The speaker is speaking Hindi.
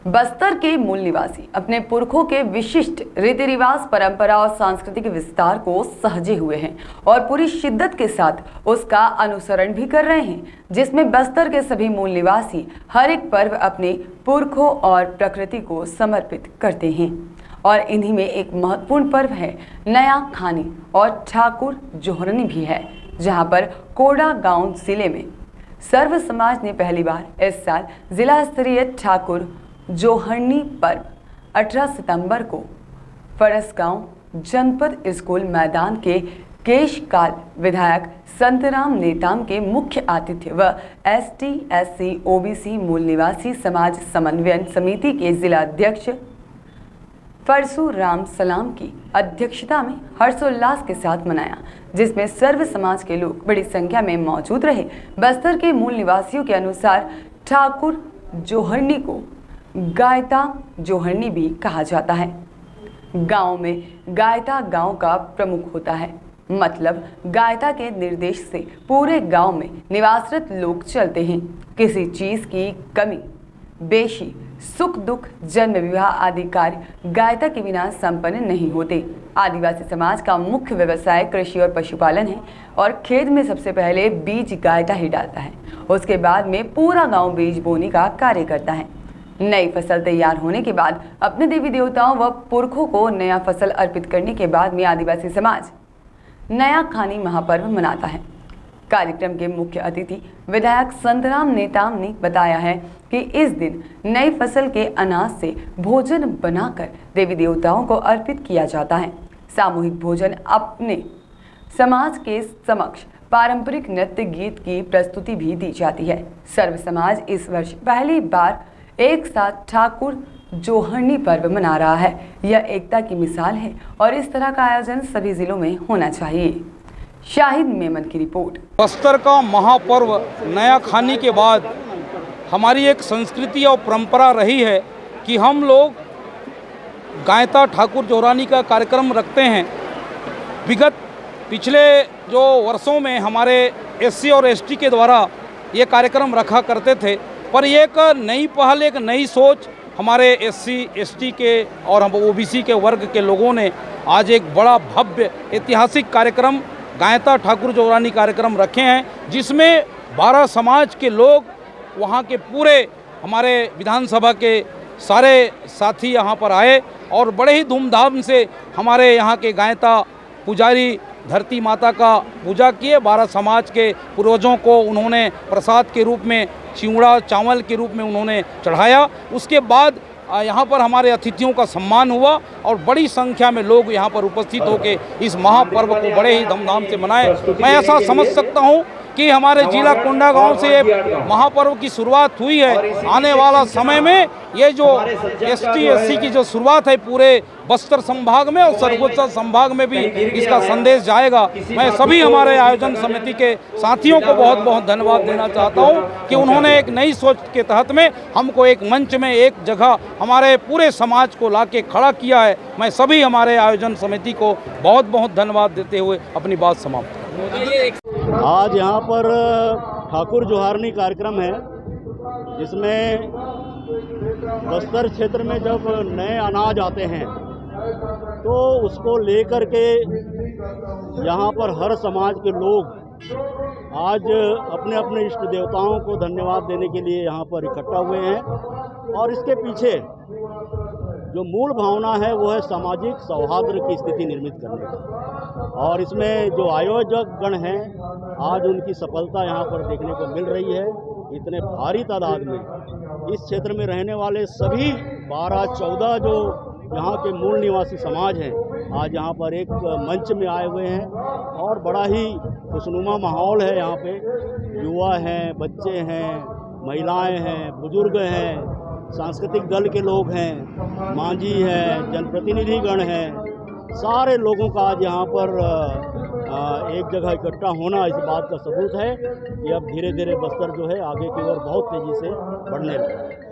बस्तर के मूल निवासी अपने पुरखों के विशिष्ट रीति रिवाज, परंपरा और सांस्कृतिक विस्तार को सहेजे हुए हैं और पूरी शिद्दत के साथ उसका अनुसरण भी कर रहे हैं, जिसमें बस्तर के सभी मूल निवासी हर एक पर्व अपने पुरखों और प्रकृति को समर्पित करते हैं। और इन्हीं में एक महत्वपूर्ण पर्व है नया खानी और ठाकुर जोहरनी भी है, जहां पर कोड़ा गांव जिले में सर्व समाज ने पहली बार इस साल जिला स्तरीय ठाकुर जोहरनी पर्व 18 सितंबर को फरसगांव जनपद स्कूल मैदान के केशकाल विधायक संतराम नेताम के मुख्य आतिथ्य व ST SC OBC मूल निवासी समाज समन्वयन समिति के जिला अध्यक्ष परशुराम सलाम की अध्यक्षता में हर्षोल्लास के साथ मनाया, जिसमें सर्व समाज के लोग बड़ी संख्या में मौजूद रहे। बस्तर के मूल निवासियों के अनुसार ठाकुर जोहरनी को गायता जोहरनी भी कहा जाता है। गांव में गायता गांव का प्रमुख होता है, मतलब गायता के निर्देश से पूरे गांव में निवासरत लोग चलते हैं। किसी चीज की कमी बेशी, सुख दुख, जन्म विवाह आदि कार्य गायता के बिना संपन्न नहीं होते। आदिवासी समाज का मुख्य व्यवसाय कृषि और पशुपालन है और खेत में सबसे पहले बीज गायता ही डालता है। उसके बाद में पूरा गांव बीज बोने का कार्य करता है। नई फसल तैयार होने के बाद अपने देवी देवताओं व पुरखों को नया फसल अर्पित करने के बाद में आदिवासी समाज नया खानी महापर्व मनाता है। कार्यक्रम के मुख्य अतिथि विधायक संतराम नेताम ने बताया है कि इस दिन नई फसल के अनाज से भोजन बनाकर देवी देवताओं को अर्पित किया जाता है। सामूहिक भोजन अपने समाज के समक्ष पारंपरिक नृत्य गीत की प्रस्तुति भी दी जाती है। सर्व समाज इस वर्ष पहली बार एक साथ ठाकुर जोहरनी पर्व मना रहा है। यह एकता की मिसाल है और इस तरह का आयोजन सभी जिलों में होना चाहिए। शाहिद मेमन की रिपोर्ट। बस्तर का महापर्व नया खानी के बाद हमारी एक संस्कृति और परंपरा रही है कि हम लोग गायता ठाकुर जोहरानी का कार्यक्रम रखते हैं। विगत पिछले जो वर्षों में हमारे SC और ST के द्वारा ये कार्यक्रम रखा करते थे, पर ये एक नई पहल, एक नई सोच हमारे SC ST के और हम OBC के वर्ग के लोगों ने आज एक बड़ा भव्य ऐतिहासिक कार्यक्रम गायता ठाकुर जोहरानी कार्यक्रम रखे हैं, जिसमें 12 समाज के लोग, वहाँ के पूरे हमारे विधानसभा के सारे साथी यहाँ पर आए और बड़े ही धूमधाम से हमारे यहाँ के गायता पुजारी धरती माता का पूजा किए। 12 समाज के पूर्वजों को उन्होंने प्रसाद के रूप में चिवड़ा चावल के रूप में उन्होंने चढ़ाया। उसके बाद यहाँ पर हमारे अतिथियों का सम्मान हुआ और बड़ी संख्या में लोग यहाँ पर उपस्थित होकर इस महापर्व को बड़े ही धूमधाम से मनाए। मैं ऐसा समझ सकता हूँ कि हमारे जिला कोंडागांव से ये महापर्व की शुरुआत हुई है। आने वाला समय में ये जो ST SC की जो शुरुआत है पूरे बस्तर संभाग में और सरगुजा संभाग में भी इसका संदेश जाएगा। मैं सभी हमारे आयोजन समिति के साथियों को बहुत बहुत धन्यवाद देना चाहता हूँ कि उन्होंने एक नई सोच के तहत में हमको एक मंच में, एक जगह हमारे पूरे समाज को लाके खड़ा किया है। मैं सभी हमारे आयोजन समिति को बहुत बहुत धन्यवाद देते हुए अपनी बात समाप्त। आज यहाँ पर ठाकुर जोहरनी कार्यक्रम है, जिसमें बस्तर क्षेत्र में जब नए अनाज आते हैं तो उसको लेकर के यहाँ पर हर समाज के लोग आज अपने अपने इष्ट देवताओं को धन्यवाद देने के लिए यहाँ पर इकट्ठा हुए हैं। और इसके पीछे जो मूल भावना है वो है सामाजिक सौहार्द की स्थिति निर्मित करने का। और इसमें जो आयोजक गण हैं, आज उनकी सफलता यहाँ पर देखने को मिल रही है। इतने भारी तादाद में इस क्षेत्र में रहने वाले सभी 12-14 जो यहाँ के मूल निवासी समाज हैं, आज यहाँ पर एक मंच में आए हुए हैं और बड़ा ही खुशनुमा माहौल है। यहाँ पे युवा हैं, बच्चे हैं, महिलाएं हैं, बुजुर्ग हैं, सांस्कृतिक दल के लोग हैं, मांझी हैं, जनप्रतिनिधि गण हैं। सारे लोगों का आज यहाँ पर एक जगह इकट्ठा होना इस बात का सबूत है कि अब धीरे धीरे बस्तर जो है आगे की ओर बहुत तेज़ी से बढ़ने लगा है।